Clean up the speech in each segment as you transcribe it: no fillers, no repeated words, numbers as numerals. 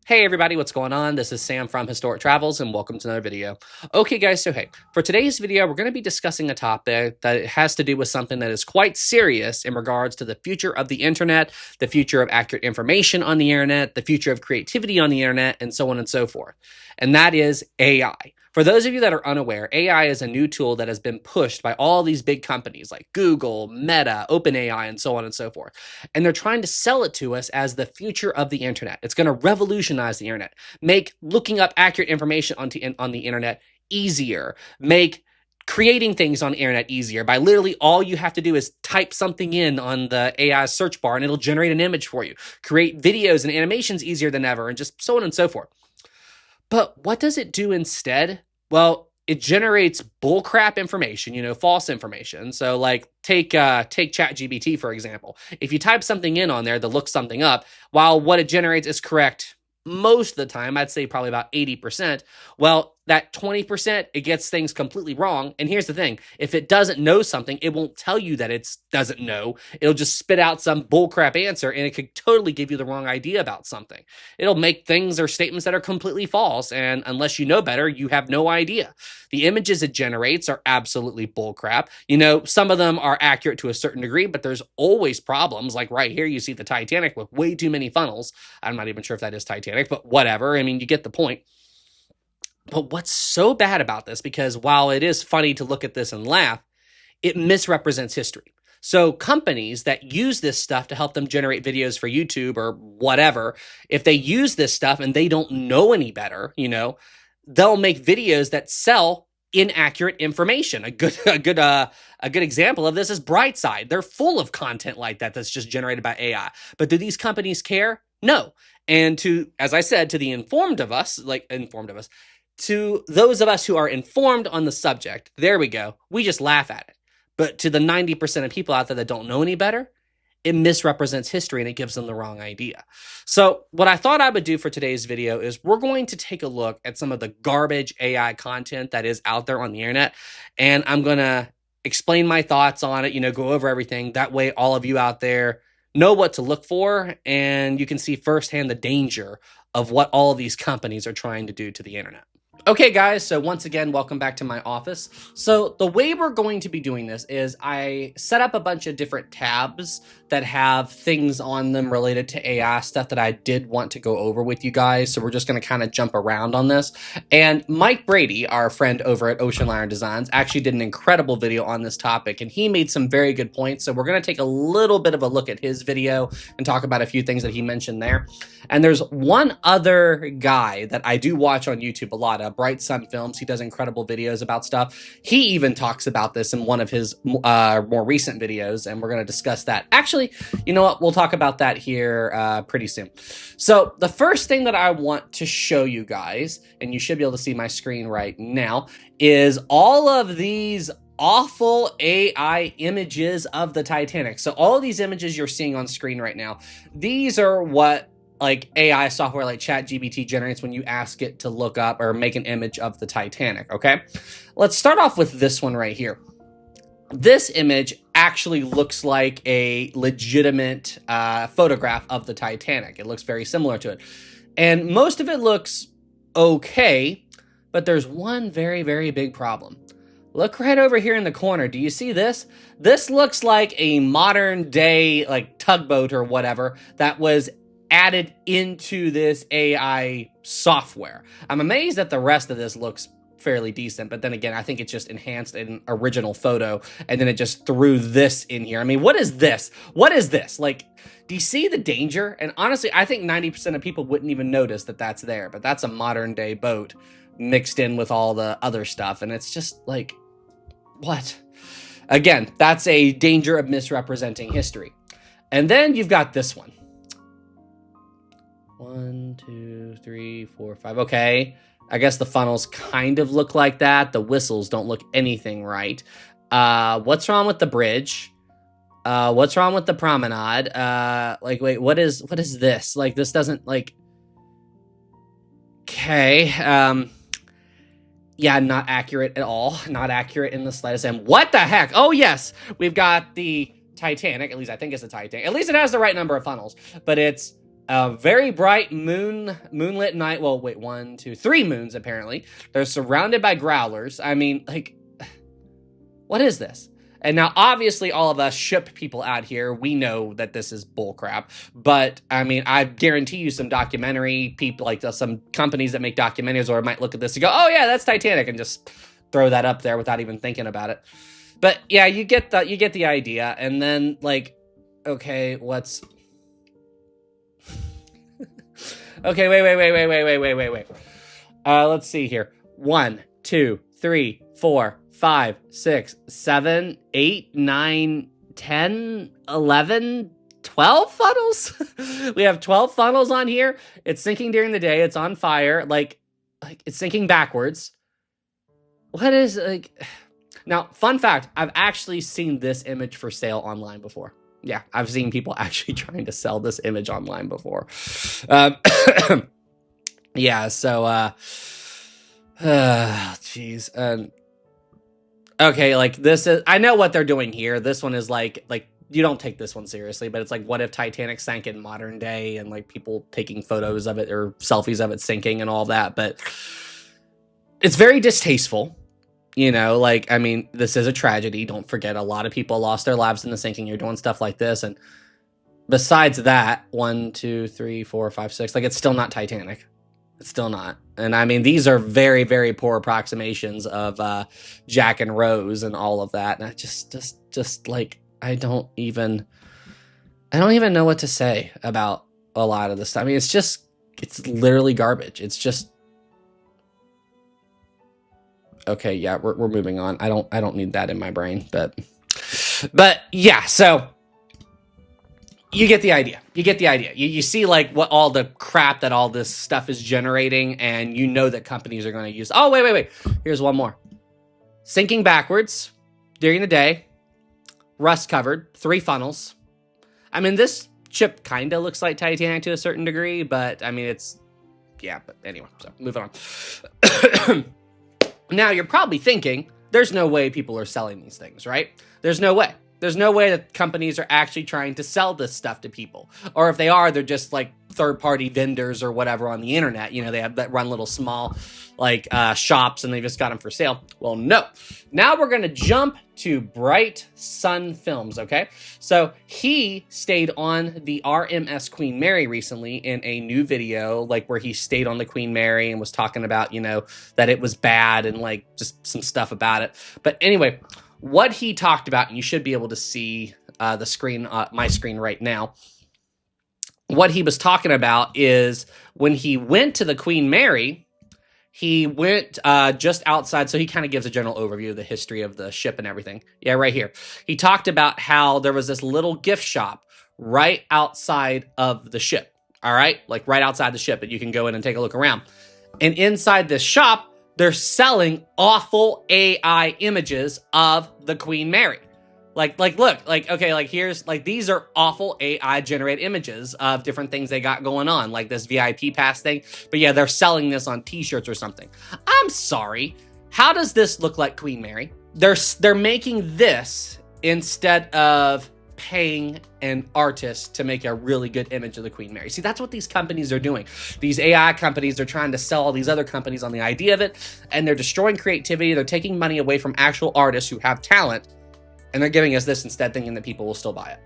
Hey everybody, what's going on? This is Sam from Historic Travels and welcome to another video. Okay guys, so hey, for today's video, we're going to be discussing a topic that has to do with something that is quite serious in regards to the future of the internet, the future of accurate information on the internet, the future of creativity on the internet, and so on and so forth. And that is AI. For those of you that are unaware, AI is a new tool that has been pushed by all these big companies like Google, Meta, OpenAI, and so on and so forth. And they're trying to sell it to us as the future of the internet. It's going to revolutionize the internet, make looking up accurate information on the internet easier, make creating things on the internet easier by literally all you have to do is type something in on the AI search bar and it'll generate an image for you, create videos and animations easier than ever, and just so on and so forth. But what does it do instead? Well, it generates bullcrap information, false information. So like take ChatGPT, for example. If you type something in on there that looks something up, while what it generates is correct most of the time, I'd say probably about 80%, well, that 20%, it gets things completely wrong. And here's the thing, if it doesn't know something, it won't tell you that it doesn't know. It'll just spit out some bullcrap answer and it could totally give you the wrong idea about something. It'll make things or statements that are completely false. And unless you know better, you have no idea. The images it generates are absolutely bullcrap. Some of them are accurate to a certain degree, but there's always problems. Like right here, you see the Titanic with way too many funnels. I'm not even sure if that is Titanic, but whatever. I mean, you get the point. But what's so bad about this, because while it is funny to look at this and laugh, it misrepresents history. So companies that use this stuff to help them generate videos for YouTube or whatever, if they use this stuff and they don't know any better, they'll make videos that sell inaccurate information. A good example of this is Brightside. They're full of content like that that's just generated by AI. But do these companies care? No. And as I said, to the informed of us, to those of us who are informed on the subject, there we go, we just laugh at it. But to the 90% of people out there that don't know any better, it misrepresents history and it gives them the wrong idea. So what I thought I would do for today's video is we're going to take a look at some of the garbage AI content that is out there on the internet, and I'm going to explain my thoughts on it, go over everything. That way all of you out there know what to look for and you can see firsthand the danger of what all of these companies are trying to do to the internet. Okay guys, so once again, welcome back to my office. So the way we're going to be doing this is I set up a bunch of different tabs that have things on them related to AI stuff that I did want to go over with you guys. So we're just going to kind of jump around on this. And Mike Brady, our friend over at Ocean Liner Designs, actually did an incredible video on this topic and he made some very good points. So we're going to take a little bit of a look at his video and talk about a few things that he mentioned there. And there's one other guy that I do watch on YouTube a lot, Bright Sun Films. He does incredible videos about stuff. He even talks about this in one of his more recent videos, and we're going to discuss that. Actually, you know what? We'll talk about that here pretty soon. So the first thing that I want to show you guys, and you should be able to see my screen right now, is all of these awful AI images of the Titanic. So all of these images you're seeing on screen right now, these are what like AI software like ChatGPT generates when you ask it to look up or make an image of the Titanic, okay? Let's start off with this one right here. This image actually looks like a legitimate photograph of the Titanic. It looks very similar to it. And most of it looks okay, but there's one very, very big problem. Look right over here in the corner. Do you see this? This looks like a modern day like tugboat or whatever that was added into this AI software. I'm amazed that the rest of this looks fairly decent, but then again, I think it's just enhanced an original photo and then it just threw this in here. I mean, what is this? What is this? Like, do you see the danger? And honestly, I think 90% of people wouldn't even notice that that's there, but that's a modern day boat mixed in with all the other stuff. And it's just like, what? Again, that's a danger of misrepresenting history. And then you've got this one. 1, 2, 3, 4, 5. Okay. I guess the funnels kind of look like that. The whistles don't look anything right. What's wrong with the bridge? What's wrong with the promenade? Like, wait, what is this? Like, this doesn't like, okay. Yeah, not accurate at all. Not accurate in the slightest. And what the heck? Oh yes, we've got the Titanic. At least I think it's the Titanic. At least it has the right number of funnels, but it's A very bright moonlit night. Well, wait, 1, 2, 3 moons, apparently. They're surrounded by growlers. I mean, like, what is this? And now, obviously, all of us ship people out here. We know that this is bullcrap. But, I mean, I guarantee you some documentary people, like some companies that make documentaries, or might look at this and go, oh, yeah, that's Titanic, and just throw that up there without even thinking about it. But, yeah, you get the idea. And then, like, okay, what's... Okay, wait. Let's see here. 1, 2, 3, 4, 5, 6, 7, 8, 9, 10, 11, 12 funnels. We have 12 funnels on here. It's sinking during the day. It's on fire. Like it's sinking backwards. What is, like... Now, fun fact, I've actually seen this image for sale online before. Yeah, I've seen people actually trying to sell this image online before. Yeah, so, jeez. Okay, like, this is... I know what they're doing here. This one is like, you don't take this one seriously, but it's like, what if Titanic sank in modern day, and, like, people taking photos of it or selfies of it sinking and all that, but it's very distasteful. You know, like, I mean, this is a tragedy. Don't forget, a lot of people lost their lives in the sinking. You're doing stuff like this. And besides that, 1, 2, 3, 4, 5, 6, like, it's still not Titanic. It's still not. And I mean, these are very, very poor approximations of Jack and Rose and all of that. And I just like, I don't even know what to say about a lot of this stuff. I mean, it's literally garbage. It's just... Okay, yeah, we're moving on. I don't need that in my brain, but yeah, so you get the idea. You see, like, what all the crap that all this stuff is generating, and you know that companies are going to use... Oh, wait. Here's one more. Sinking backwards during the day, rust covered, 3 funnels. I mean, this ship kind of looks like Titanic to a certain degree, but I mean, it's... Yeah, but anyway, so moving on. Now, you're probably thinking, there's no way people are selling these things, right? There's no way. There's no way that companies are actually trying to sell this stuff to people. Or if they are, they're just like third-party vendors or whatever on the internet. You know, they have that run little small like shops, and they just got them for sale. Well, no. Now we're going to jump to Bright Sun Films, okay? So he stayed on the RMS Queen Mary recently in a new video, like where he stayed on the Queen Mary and was talking about, you know, that it was bad and like just some stuff about it. But anyway, what he talked about, and you should be able to see the screen, my screen right now. What he was talking about is when he went to the Queen Mary, he went just outside, so he kind of gives a general overview of the history of the ship and everything. Yeah, right here. He talked about how there was this little gift shop right outside of the ship, all right? Like right outside the ship that you can go in and take a look around. And inside this shop, they're selling awful AI images of the Queen Mary. Like, look, like, okay, like, here's, like, these are awful AI-generated images of different things they got going on, like this VIP pass thing. But yeah, they're selling this on t-shirts or something. I'm sorry. How does this look like Queen Mary? They're making this instead of paying an artist to make a really good image of the Queen Mary. See, that's what these companies are doing. These AI companies, they're trying to sell all these other companies on the idea of it, and they're destroying creativity. They're taking money away from actual artists who have talent, and they're giving us this instead, thinking that people will still buy it.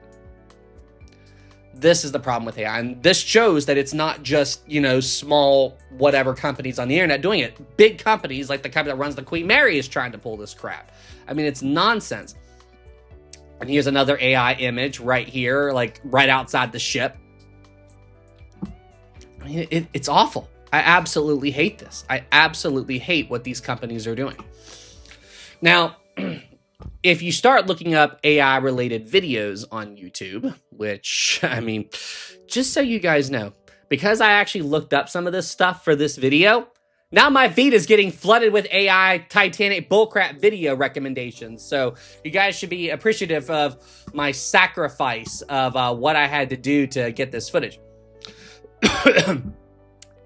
This is the problem with AI. And this shows that it's not just, you know, small whatever companies on the internet doing it. Big companies like the company that runs the Queen Mary is trying to pull this crap. I mean, it's nonsense. And here's another AI image right here, like right outside the ship. I mean, it's awful. I absolutely hate this. I absolutely hate what these companies are doing. Now, if you start looking up AI-related videos on YouTube, which, I mean, just so you guys know, because I actually looked up some of this stuff for this video, now my feed is getting flooded with AI Titanic bullcrap video recommendations. So you guys should be appreciative of my sacrifice of what I had to do to get this footage.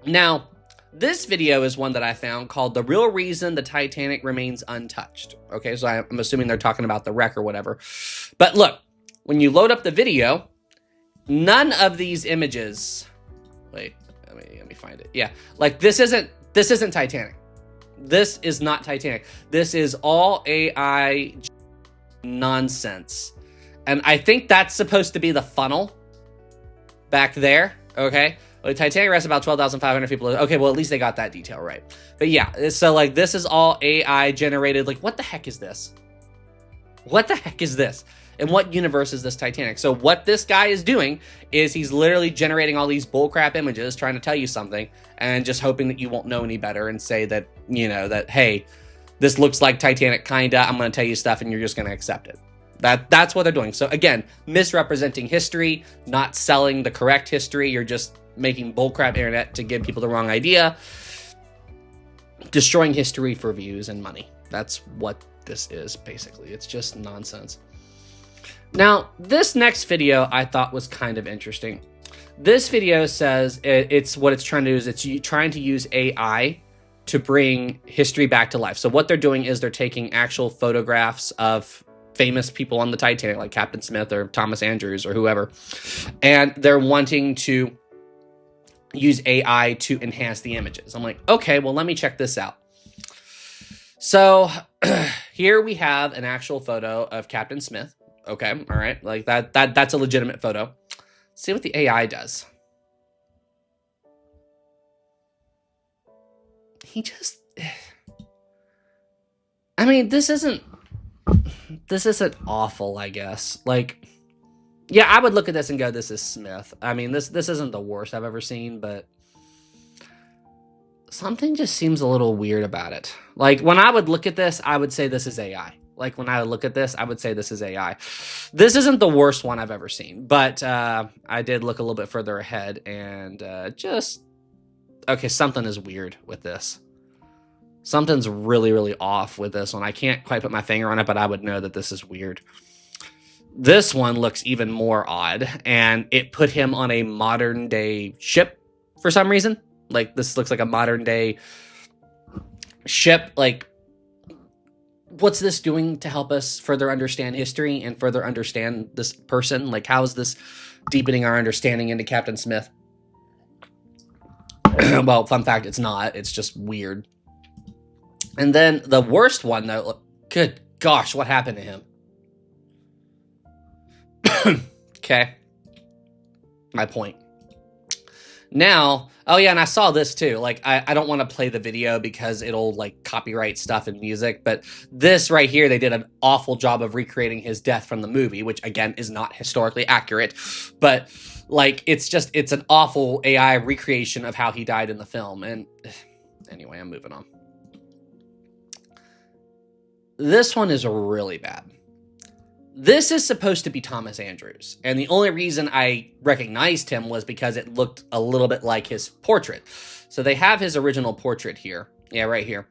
Now, this video is one that I found called The Real Reason the Titanic Remains Untouched. Okay, so I'm assuming they're talking about the wreck or whatever. But look, when you load up the video, none of these images Wait, let me find it. Yeah, like this isn't Titanic. This is not Titanic. This is all AI nonsense. And I think that's supposed to be the funnel back there, okay? Well, Titanic rests about 12,500 people. Okay, well, at least they got that detail right. But yeah, so like this is all AI generated. Like, what the heck is this? What the heck is this? In what universe is this Titanic? So what this guy is doing is he's literally generating all these bullcrap images, trying to tell you something, and just hoping that you won't know any better and say that, you know, that, hey, this looks like Titanic, kinda. I'm going to tell you stuff, and you're just going to accept it. That's what they're doing. So again, misrepresenting history, not selling the correct history. You're just making bullcrap internet to give people the wrong idea. Destroying history for views and money. That's what this is, basically. It's just nonsense. Now, this next video I thought was kind of interesting. This video says it's what it's trying to do is it's trying to use AI to bring history back to life. So what they're doing is they're taking actual photographs of famous people on the Titanic, like Captain Smith or Thomas Andrews or whoever, and they're wanting to use AI to enhance the images. I'm like, okay, well, let me check this out. So here we have an actual photo of Captain Smith. Okay, all right, like that's a legitimate photo. Let's see what the AI does. He just, I mean, this isn't awful, I guess. Like, yeah, I would look at this and go, this is Smith. I mean, this isn't the worst I've ever seen, but something just seems a little weird about it. Like, when I would look at this, I would say this is AI. Like, when I would look at this, I would say this is AI. This isn't the worst one I've ever seen, but I did look a little bit further ahead and just, okay, something is weird with this. Something's really, really off with this one. I can't quite put my finger on it, but I would know that this is weird. This one looks even more odd, and it put him on a modern day ship for some reason. Like, this looks like a modern day ship. Like, what's this doing to help us further understand history and further understand this person? Like, how is this deepening our understanding into Captain Smith? Well, fun fact, it's not. It's just weird. And then the worst one, though, good gosh, what happened to him? Okay. My point. Now, oh yeah, and I saw this too. Like, I don't want to play the video because it'll, like, copyright stuff and music, but this right here, they did an awful job of recreating his death from the movie, which, again, is not historically accurate, but, like, it's an awful AI recreation of how he died in the film, and anyway, I'm moving on. This one is really bad. This is supposed to be Thomas Andrews, and the only reason I recognized him was because it looked a little bit like his portrait. So they have his original portrait here. Yeah, right here.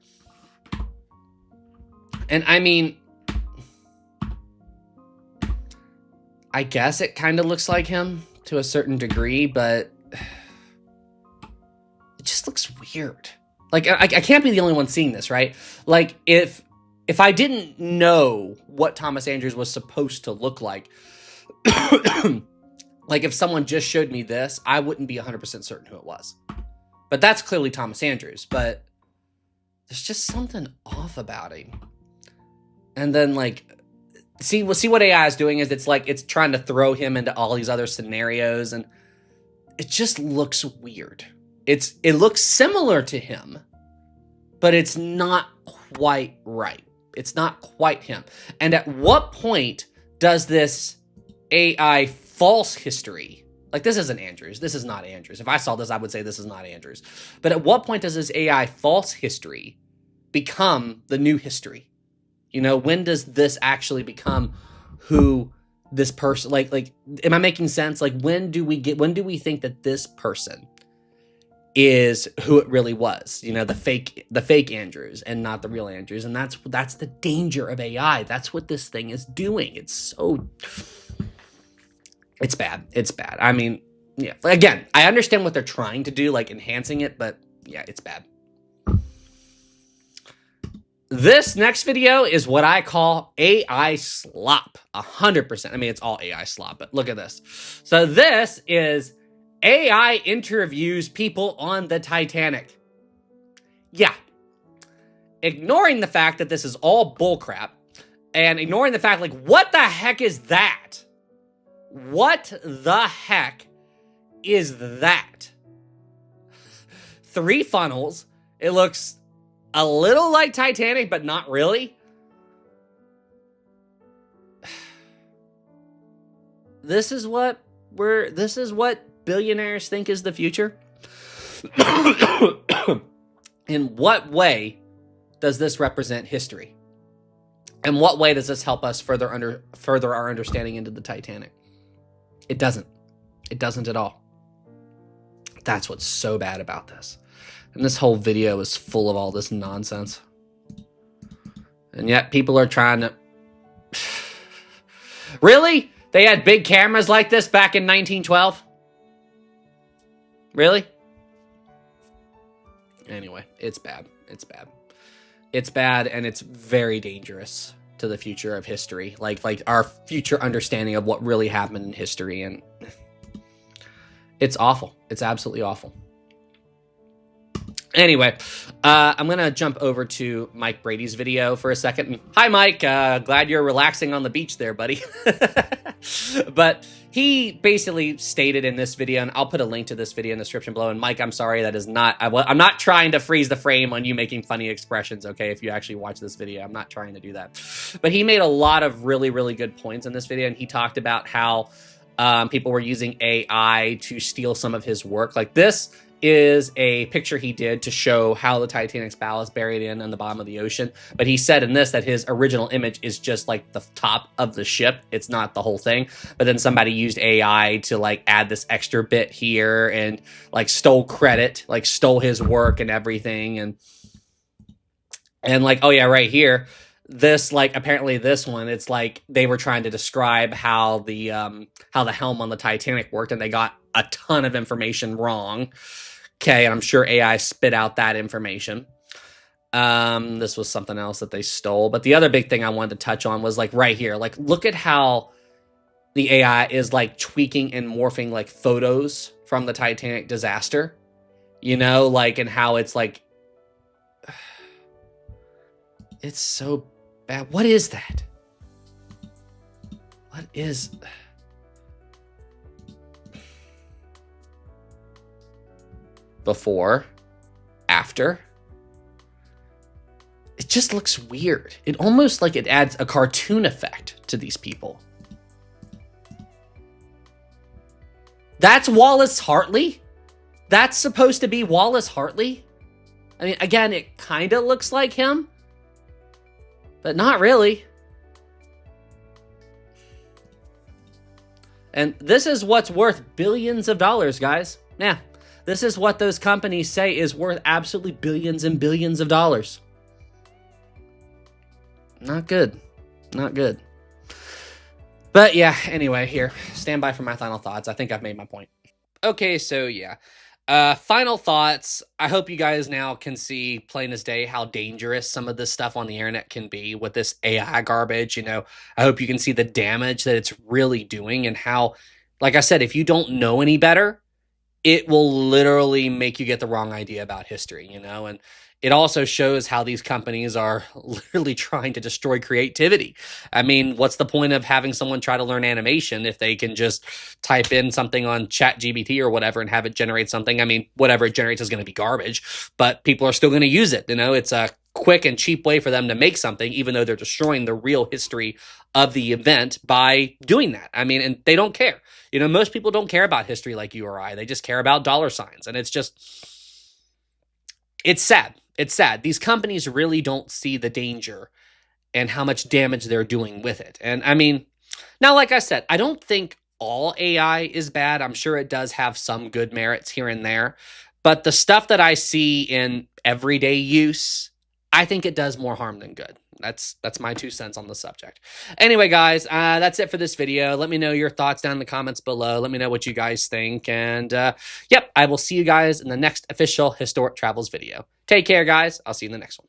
And I mean, I guess it kind of looks like him to a certain degree, but it just looks weird. Like, I can't be the only one seeing this, right? Like, if I didn't know what Thomas Andrews was supposed to look like, like if someone just showed me this, I wouldn't be 100% certain who it was. But that's clearly Thomas Andrews, but there's just something off about him. And then, like, see what AI is doing is it's trying to throw him into all these other scenarios, and it just looks weird. It looks similar to him, but it's not quite right. It's not quite him. And at what point does this AI false history, like, this isn't Andrews, this is not Andrews. If I saw this, I would say this is not Andrews. But at what point does this AI false history become the new history? You know, when does this actually become who this person, like, am I making sense? Like, when do we think that this person is who it really was, you know, the fake Andrews and not the real Andrews. And that's the danger of AI. That's what this thing is doing. It's bad. It's bad. I mean, yeah, again, I understand what they're trying to do, like enhancing it, but yeah, it's bad. This next video is what I call AI slop, 100%. I mean, it's all AI slop, but look at this. So this is AI interviews people on the Titanic. Yeah. Ignoring the fact that this is all bullcrap, and ignoring the fact, like, what the heck is that? What the heck is that? 3 funnels. It looks a little like Titanic, but not really. This is what billionaires think is the future. In what way does this represent history? In what way does this help us further our understanding into the Titanic? It doesn't. It doesn't at all. That's what's so bad about this. And this whole video is full of all this nonsense. And yet people are trying to... Really? They had big cameras like this back in 1912? Really? Anyway, it's bad. It's bad. It's bad, and it's very dangerous to the future of history. Like our future understanding of what really happened in history. And it's awful. It's absolutely awful. Anyway, I'm going to jump over to Mike Brady's video for a second. Hi, Mike. Glad you're relaxing on the beach there, buddy. But he basically stated in this video, and I'll put a link to this video in the description below. And Mike, I'm sorry, that is not... I'm not trying to freeze the frame on you making funny expressions, okay? If you actually watch this video, I'm not trying to do that. But he made a lot of really, really good points in this video, and he talked about how people were using AI to steal some of his work. Like, this is a picture he did to show how the Titanic's bow is buried in the bottom of the ocean. But he said in this that his original image is just like the top of the ship. It's not the whole thing. But then somebody used AI to like add this extra bit here and like stole credit, like stole his work and everything. And like, oh yeah, right here, this, like, apparently this one, it's like they were trying to describe how the helm on the Titanic worked, and they got a ton of information wrong. Okay, and I'm sure AI spit out that information. This was something else that they stole. But the other big thing I wanted to touch on was like right here. Like, look at how the AI is like tweaking and morphing like photos from the Titanic disaster. You know, like, and how it's like, it's so bad. What is that? What is... Before, after. It just looks weird. It almost like it adds a cartoon effect to these people. That's Wallace Hartley? That's supposed to be Wallace Hartley? I mean, again, it kind of looks like him, but not really. And this is what's worth billions of dollars, guys. Yeah. This is what those companies say is worth absolutely billions and billions of dollars. Not good. Not good. But yeah, anyway, here. Stand by for my final thoughts. I think I've made my point. Okay, so yeah. Final thoughts. I hope you guys now can see plain as day how dangerous some of this stuff on the internet can be with this AI garbage. You know, I hope you can see the damage that it's really doing, and how, like I said, if you don't know any better, it will literally make you get the wrong idea about history, you know? And it also shows how these companies are literally trying to destroy creativity. I mean, what's the point of having someone try to learn animation if they can just type in something on ChatGPT or whatever and have it generate something? I mean, whatever it generates is going to be garbage, but people are still going to use it. You know, it's a quick and cheap way for them to make something, even though they're destroying the real history of the event by doing that. I mean, and they don't care. You know, most people don't care about history like you or I. They just care about dollar signs. And it's just, it's sad. It's sad. These companies really don't see the danger and how much damage they're doing with it. And I mean, now, like I said, I don't think all AI is bad. I'm sure it does have some good merits here and there. But the stuff that I see in everyday use, I think it does more harm than good. That's my 2 cents on the subject. Anyway, guys, that's it for this video. Let me know your thoughts down in the comments below. Let me know what you guys think. And yep, I will see you guys in the next official Historic Travels video. Take care, guys. I'll see you in the next one.